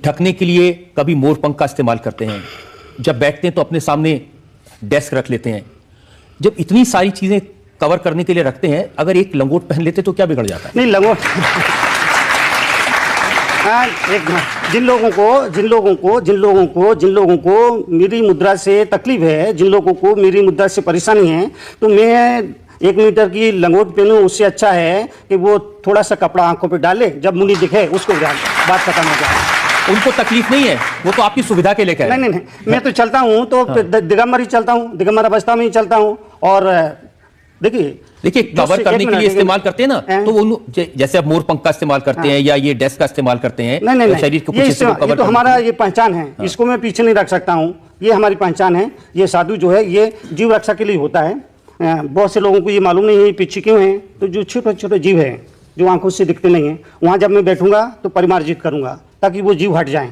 ढकने के लिए कभी मोरपंख का इस्तेमाल करते हैं, जब बैठते हैं तो अपने सामने डेस्क रख लेते हैं। जब इतनी सारी चीजें कवर करने के लिए रखते हैं, अगर एक लंगोट पहन लेते तो क्या बिगड़ जाता है? नहीं, लंगोट जिन लोगों को मेरी मुद्रा से तकलीफ है, जिन लोगों को मेरी मुद्रा से परेशानी है, तो मैं 1 मीटर की लंगोट पहनूं, उससे अच्छा है कि वो थोड़ा सा कपड़ा आंखों पे डाले, जब मुनि दिखे उसको बात खत्म हो जाए। उनको तकलीफ नहीं है, वो तो आपकी सुविधा के लिए कह रहे हैं। नहीं, मैं तो चलता हूँ तो दिगंबर ही चलता हूँ, दिगंबर अवस्था में ही चलता हूँ। और देखिए कवर करने के लिए इस्तेमाल करते हैं ना, तो वो जैसे आप मोरपंख का इस्तेमाल करते हैं या ये डेस्क का इस्तेमाल करते हैं, नहीं, तो शरीर के कुछ हिस्से को कवर ये तो हमारा ये पहचान है, इसको मैं पीछे नहीं रख सकता हूँ, ये हमारी पहचान है। ये साधु जो है ये जीव रक्षा के लिए होता है। बहुत से लोगों को ये मालूम नहीं है पीछे क्यों है, तो जो छोटे छोटे जीव हैं जो आंखों से दिखते नहीं हैं, वहाँ जब मैं बैठूंगा तो परिमार्जित करूंगा ताकि वो जीव हट जाएं।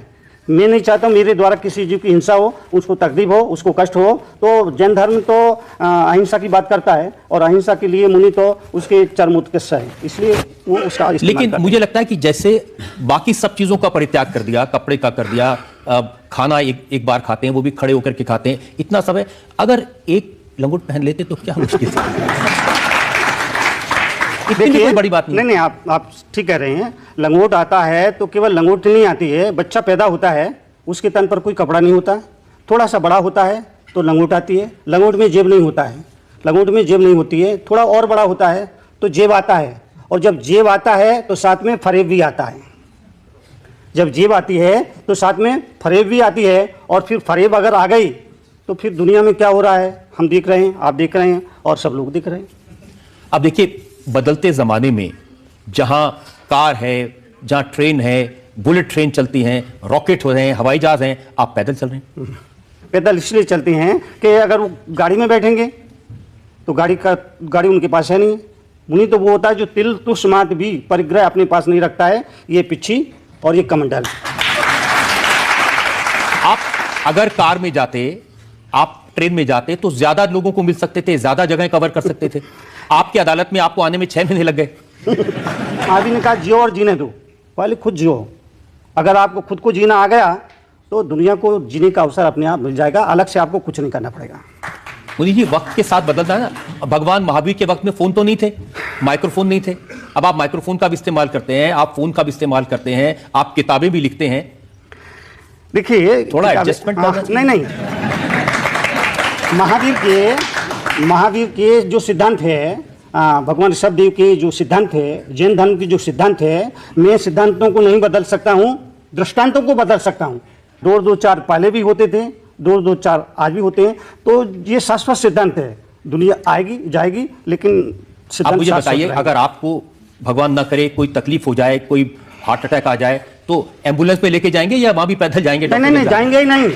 मैं नहीं चाहता मेरे द्वारा किसी जीव की हिंसा हो, उसको तकलीफ हो, उसको कष्ट हो। तो जैन धर्म तो अहिंसा की बात करता है, और अहिंसा के लिए मुनि तो उसके चरम उत्कर्ष है, इसलिए वो उसका लेकिन मुझे लगता है कि जैसे बाकी सब चीजों का परित्याग कर दिया, कपड़े का कर दिया, खाना एक बार खाते हैं, वो भी खड़े होकर के खाते हैं, इतना सब है, अगर एक लंगोट पहन लेते तो क्या मुश्किल थी? देखिए, कोई बड़ी बात नहीं, आप ठीक कह रहे हैं। लंगोट आता है तो केवल लंगोट नहीं आती है, बच्चा पैदा होता है उसके तन पर कोई कपड़ा नहीं होता, थोड़ा सा बड़ा होता है तो लंगोट आती है। लंगोट में जेब नहीं होता है, लंगोट में जेब नहीं होती है। थोड़ा और बड़ा होता है तो जेब आता है, और जब जेब आता है तो साथ में फरेब भी आता है। जब जेब आती है तो साथ में फरेब भी आती है, और फिर फरेब अगर आ गई तो फिर दुनिया में क्या हो रहा है हम देख रहे हैं, आप देख रहे हैं, और सब लोग देख रहे हैं। अब देखिए, बदलते ज़माने में जहां कार है, जहां ट्रेन है, बुलेट ट्रेन चलती हैं, रॉकेट हो रहे हैं, हवाई जहाज हैं, आप पैदल चल रहे हैं। पैदल इसलिए चलते हैं कि अगर वो गाड़ी में बैठेंगे तो गाड़ी उनके पास है नहीं। मुनि तो वो होता है जो तिल तुष मात भी परिग्रह अपने पास नहीं रखता है, ये पिच्छी और ये कमंडल। आप अगर कार में जाते, आप ट्रेन में जाते तो ज्यादा लोगों को मिल सकते थे, ज्यादा जगह कवर कर सकते थे। आपकी अदालत में आपको आने में 6 महीने लग गए। आदमी ने कहा जियो और जीने दो, पहले खुद जियो। अगर आपको खुद को जीना आ गया तो दुनिया को जीने का अवसर अपने आप मिल जाएगा, अलग से आपको कुछ नहीं करना पड़ेगा। मुझे ये वक्त के साथ बदलता है ना। भगवान महावीर के वक्त में फोन तो नहीं थे, माइक्रोफोन नहीं थे, अब आप माइक्रोफोन का भी इस्तेमाल करते हैं, आप फोन का भी इस्तेमाल करते हैं, आप किताबें भी लिखते हैं। देखिए थोड़ा एडजस्टमेंट नहीं, महावीर के जो सिद्धांत है, भगवान ऋषभदेव के जो सिद्धांत है, जैन धर्म के जो सिद्धांत है, मैं सिद्धांतों को नहीं बदल सकता हूँ, दृष्टांतों को बदल सकता हूँ। 2-2-4 पहले भी होते थे, 2-2-4 आज भी होते हैं। तो ये शाश्वत सिद्धांत है, दुनिया आएगी जाएगी, लेकिन आप मुझे बताइए, अगर आपको भगवान न करे कोई तकलीफ हो जाए, कोई हार्ट अटैक आ जाए, तो एम्बुलेंस पे लेके जाएंगे या वहां भी पैदल जाएंगे? नहीं, जाएंगे ही नहीं।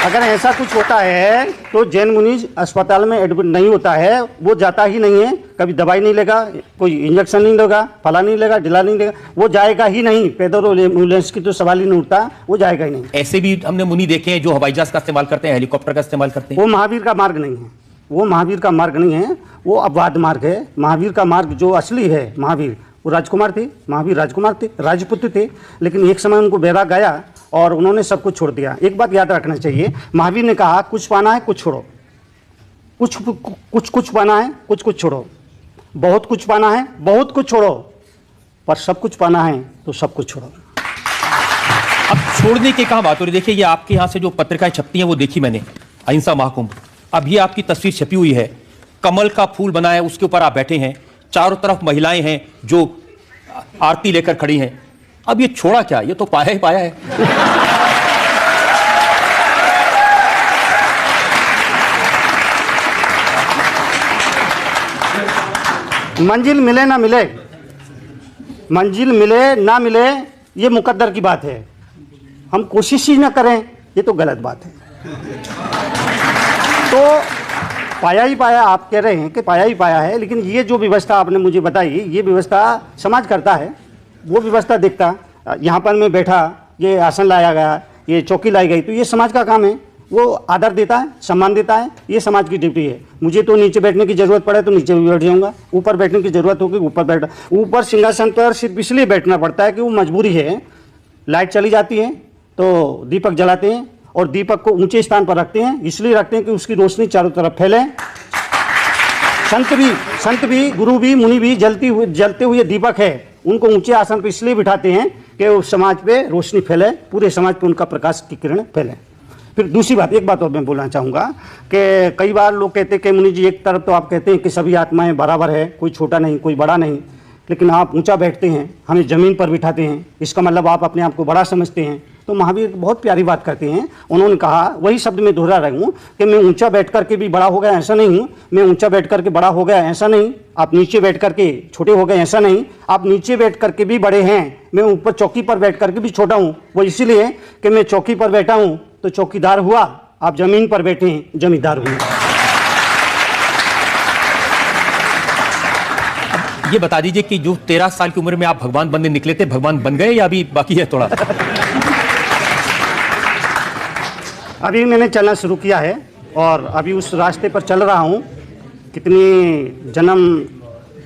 अगर ऐसा कुछ होता है तो जैन मुनि अस्पताल में एडमिट नहीं होता है, वो जाता ही नहीं है। कभी दवाई नहीं लेगा, कोई इंजेक्शन नहीं लेगा, फला नहीं लेगा, ढिला नहीं लेगा, वो जाएगा ही नहीं। पैदल एम्बुलेंस की तो सवाल ही नहीं उठता, वो जाएगा ही नहीं। ऐसे भी हमने मुनि देखे हैं जो हवाई जहाज का इस्तेमाल करते हैं, हेलीकॉप्टर का इस्तेमाल करते हैं। वो महावीर का मार्ग नहीं है, वो महावीर का मार्ग नहीं है, वो अपवाद मार्ग है। महावीर का मार्ग जो असली है, महावीर वो राजकुमार थे, महावीर राजकुमार थे, राजपुत्र थे, लेकिन एक समय उनको बैराग आया और उन्होंने सब कुछ छोड़ दिया। एक बात याद रखना चाहिए, महावीर ने कहा कुछ पाना है कुछ छोड़ो, कुछ पाना है कुछ छोड़ो, बहुत कुछ पाना है बहुत कुछ छोड़ो, पर सब कुछ पाना है तो सब कुछ छोड़ो। अब छोड़ने की कहाँ बात हो रही? देखिए, ये आपके यहाँ से जो पत्रिकाएं छपती हैं वो देखी मैंने, अहिंसा महाकुंभ। अब ये आपकी तस्वीर छपी हुई है, कमल का फूल बना है, उसके ऊपर आप बैठे हैं, चारों तरफ महिलाएं हैं जो आरती लेकर खड़ी हैं। अब ये छोड़ा क्या? ये तो पाया ही पाया है। मंजिल मिले ना मिले, मंजिल मिले ना मिले, ये मुकद्दर की बात है। हम कोशिश ही ना करें, ये तो गलत बात है। तो पाया ही पाया, आप कह रहे हैं कि पाया ही पाया है, लेकिन ये जो व्यवस्था आपने मुझे बताई, ये व्यवस्था समाज करता है। वो व्यवस्था देखता, यहाँ पर मैं बैठा, ये आसन लाया गया, ये चौकी लाई गई, तो ये समाज का काम है। वो आदर देता है, सम्मान देता है। ये समाज की ड्यूटी है। मुझे तो नीचे बैठने की जरूरत पड़े तो नीचे भी बैठ जाऊंगा, ऊपर बैठने की जरूरत होगी ऊपर बैठ। ऊपर सिंहासन पर सिर्फ इसलिए बैठना पड़ता है कि वो मजबूरी है। लाइट चली जाती है तो दीपक जलाते हैं और दीपक को ऊंचे स्थान पर रखते हैं, इसलिए रखते हैं कि उसकी रोशनी चारों तरफ फैले। संत भी गुरु भी मुनि भी जलते हुए दीपक है, उनको ऊंचे आसन पर इसलिए बिठाते हैं कि उस समाज पे रोशनी फैले, पूरे समाज पे उनका प्रकाश की किरण फैले। फिर दूसरी बात, एक बात और मैं बोलना चाहूँगा कि कई बार लोग कहते हैं कि मुनि जी, एक तरफ तो आप कहते हैं कि सभी आत्माएं बराबर है, कोई छोटा नहीं कोई बड़ा नहीं, लेकिन आप ऊंचा बैठते हैं, हमें ज़मीन पर बिठाते हैं, इसका मतलब आप अपने आप को बड़ा समझते हैं। तो महावीर बहुत प्यारी बात करते हैं। उन्होंने कहा, वही शब्द में दोहरा रहा हूँ कि मैं ऊंचा बैठ करके भी बड़ा हो गया ऐसा नहीं हूँ, मैं ऊंचा बैठ करके बड़ा हो गया ऐसा नहीं, आप नीचे बैठ करके छोटे हो गए ऐसा नहीं, आप नीचे बैठ करके भी बड़े हैं, मैं ऊपर चौकी पर बैठ करके भी छोटा हूँ। वो इसीलिए कि मैं चौकी पर बैठा हूँ तो चौकीदार हुआ, आप जमीन पर बैठे हैं जमींदार हुए। ये बता दीजिए कि जो 13 साल की उम्र में आप भगवान बनने निकले थे, भगवान बन गए या अभी बाकी है थोड़ा? अभी मैंने चलना शुरू किया है और अभी उस रास्ते पर चल रहा हूँ। कितनी जन्म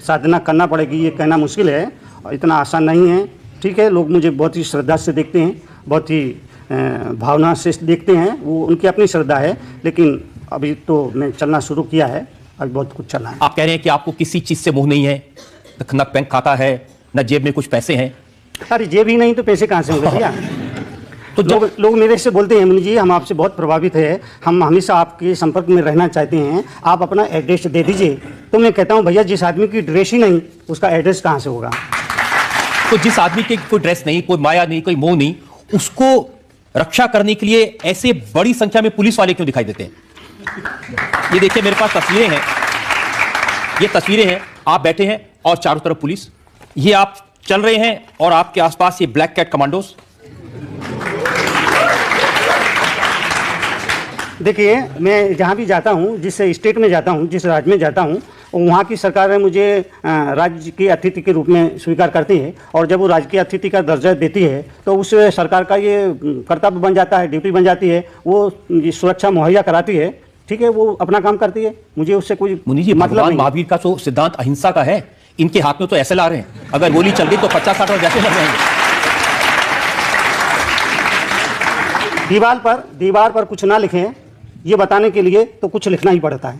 साधना करना पड़ेगी ये कहना मुश्किल है और इतना आसान नहीं है। ठीक है, लोग मुझे बहुत ही श्रद्धा से देखते हैं, बहुत ही भावना से देखते हैं, वो उनकी अपनी श्रद्धा है, लेकिन अभी तो मैं चलना शुरू किया है, अभी बहुत कुछ चलना है। आप कह रहे हैं कि आपको किसी चीज से मोह नहीं है, न बैंक खाता है न जेब में कुछ पैसे हैं। अरे जेब ही नहीं तो पैसे कहाँ से होंगे भैया? तो लोग मेरे से बोलते हैं, मुनि जी हम आपसे बहुत प्रभावित है, हम हमेशा आपके संपर्क में रहना चाहते हैं, आप अपना एड्रेस दे दीजिए। तो मैं कहता हूँ भैया, जिस आदमी की ड्रेस ही नहीं उसका एड्रेस कहाँ से होगा? तो जिस आदमी की कोई ड्रेस नहीं, कोई माया नहीं, कोई मोह नहीं, उसको रक्षा करने के लिए ऐसे बड़ी संख्या में पुलिस वाले क्यों दिखाई देते हैं? ये देखिए मेरे पास तस्वीरें हैं, ये तस्वीरें हैं, आप बैठे हैं और चारों तरफ पुलिस, ये आप चल रहे हैं और आपके आसपास ये ब्लैक कैट कमांडोज। देखिए, मैं जहाँ भी जाता हूँ, जिस स्टेट में जाता हूँ, जिस राज्य में जाता हूँ, वहाँ की सरकार मुझे राज्य के अतिथि के रूप में स्वीकार करती है और जब वो राज्य के अतिथि का दर्जा देती है तो उस सरकार का ये कर्तव्य बन जाता है, ड्यूटी बन जाती है, वो सुरक्षा मुहैया कराती है। ठीक है, वो अपना काम करती है, मुझे उससे कोई मुनि जी, मतलब भगवान नहीं। महावीर का तो सिद्धांत अहिंसा का है, इनके हाथ में तो SLR है, अगर गोली चल गई तो 50-60 और जैसे मर जाएंगे। दीवार पर कुछ ना लिखें ये बताने के लिए तो कुछ लिखना ही पड़ता है।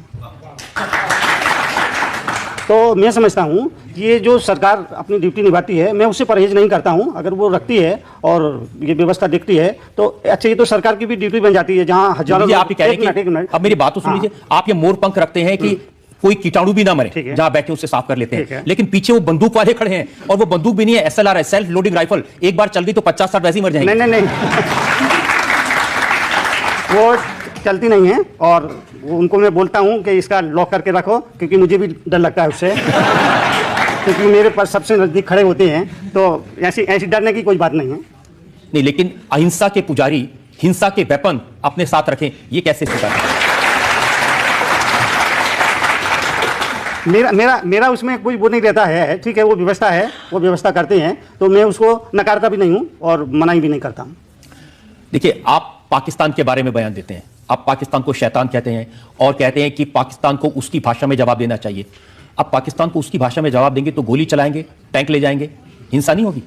तो मैं समझता हूँ ये जो सरकार अपनी ड्यूटी निभाती है, मैं उससे परहेज नहीं करता हूँ। अगर वो रखती है और ये व्यवस्था देखती है तो अच्छा, ये तो सरकार की भी ड्यूटी बन जाती है, जहाँ हजारों। आप कह रहे हैं कि अब मेरी बात तो सुन लीजिए, आप ये मोर पंख रखते हैं कि कोई कीटाणु भी ना मरे, जहां बैठे उसे साफ कर लेते हैं, लेकिन पीछे वो बंदूक वाले खड़े हैं और वो बंदूक भी नहीं है, SLR है, सेल्फ लोडिंग राइफल, एक बार चल गई तो 50-60 वैसे ही मर जाएंगे। नहीं वो चलती नहीं है और उनको मैं बोलता हूँ कि इसका लॉक करके रखो, क्योंकि मुझे भी डर लगता है उससे क्योंकि मेरे पास सबसे नज़दीक खड़े होते हैं, तो ऐसी डरने की कोई बात नहीं है। नहीं, लेकिन अहिंसा के पुजारी हिंसा के वेपन अपने साथ रखें, ये कैसे स्वीकार करें? मेरा उसमें कोई वो नहीं रहता है। ठीक है, वो व्यवस्था है, वो व्यवस्था करते हैं, तो मैं उसको नकारता भी नहीं हूँ और मनाही भी नहीं करता हूँ। देखिए, आप पाकिस्तान के बारे में बयान देते हैं, आप पाकिस्तान को शैतान कहते हैं और कहते हैं कि पाकिस्तान को उसकी भाषा में जवाब देना चाहिए। अब पाकिस्तान को उसकी भाषा में जवाब देंगे तो गोली चलाएंगे, टैंक ले जाएंगे, हिंसा नहीं होगी?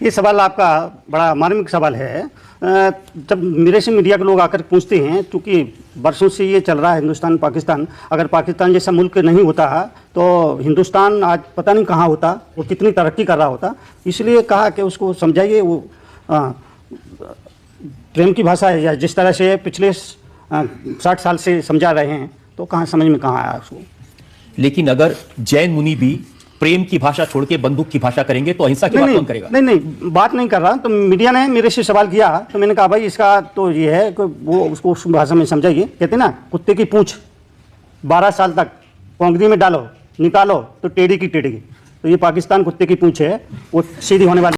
ये सवाल आपका बड़ा मार्मिक सवाल है। जब मेरे से मीडिया के लोग आकर पूछते हैं, क्योंकि बरसों से ये चल रहा है हिंदुस्तान पाकिस्तान, अगर पाकिस्तान जैसा मुल्क नहीं होता तो हिंदुस्तान आज पता नहीं कहाँ होता, वो कितनी तरक्की कर रहा होता। इसलिए कहा कि उसको समझाइए, वो प्रेम की भाषा है, या जिस तरह से पिछले 60 साल से समझा रहे हैं, तो कहाँ समझ में कहाँ आया उसको। लेकिन अगर जैन मुनि भी प्रेम की भाषा छोड़ के बंदूक की भाषा करेंगे तो अहिंसा की बात कौन करेगा? नहीं, बात नहीं कर रहा। तो मीडिया ने मेरे से सवाल किया तो मैंने कहा भाई इसका तो ये है कि वो उसको उस भाषा में समझाइए। कहते ना, कुत्ते की पूंछ 12 साल तक पोंगदी में डालो, निकालो तो टेढ़ी की टेढ़ी। तो ये पाकिस्तान कुत्ते की पूंछ है, वो सीधी होने वाली